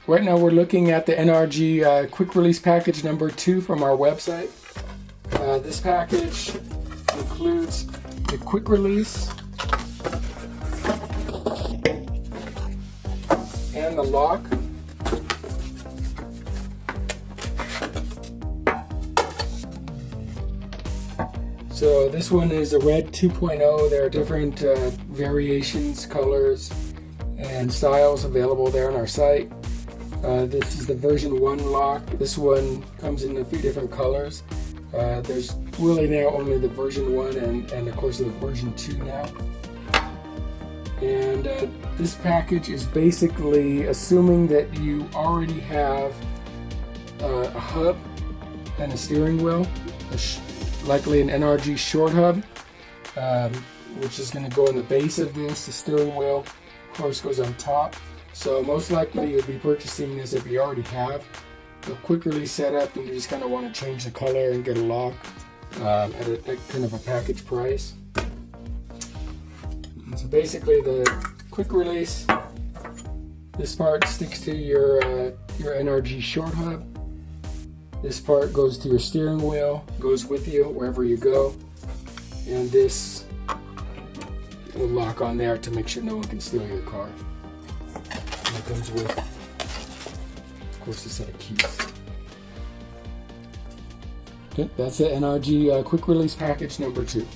Right now we're looking at the NRG quick release package number 2 from our website. This package includes the quick release and the lock. So this one is a red 2.0. There are different variations, colors, and styles available there on our site. This is the version 1 lock. This one comes in a few different colors. There's really now only the version 1 and of course the version 2 now. And this package is basically assuming that you already have a hub and a steering wheel, likely an NRG short hub, which is going to go in the base of this. The steering wheel, of course, goes on top. So most likely you'll be purchasing this if you already have a quick release setup and you just kind of want to change the color and get a lock at kind of a package price. And so basically the quick release, this part sticks to your NRG short hub. This part goes to your steering wheel, goes with you wherever you go, and this will lock on there to make sure no one can steal your car. And it comes with, of course, a set of keys. Okay, that's the NRG quick release package number 2.